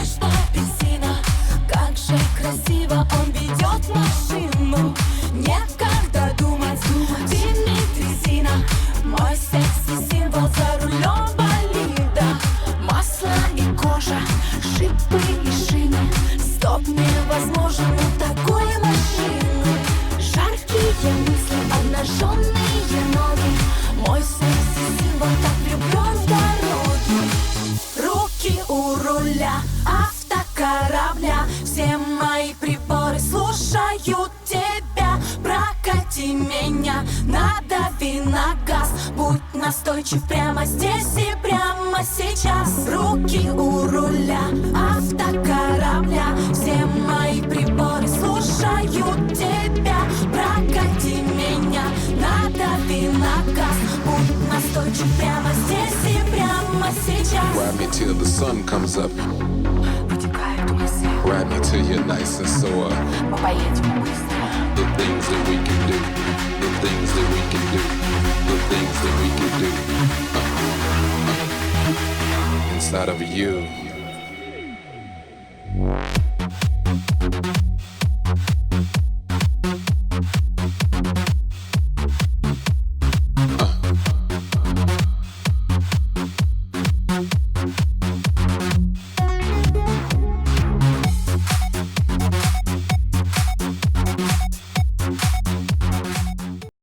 фреш по апельсина. Как же красиво он ведет машину. Некогда думать, Димитрий Зина. Мой секси-символ за рулем болида. Масло и кожа, шипы и шины. Стоп невозможен у такой машины. Жаркие мысли, обнаженные ноги. Мой секси-символ так влюблен в дороги. Руки у руля автокорабля. Все мои приборы слушают тебя. Прокати меня, надави на газ. Будь настойчив прямо здесь и прямо сейчас. Руки у руля автокорабля. Все мои приборы слушают тебя. Прокати меня, надави на газ. Будь настойчив прямо здесь и прямо сейчас. Ride me till the sun comes up. Вытекают мысли. Ride me till you're nice and sore. Мы поедем быстро. The things that we can do. The things that we can do. The things that we can do. Inside of you.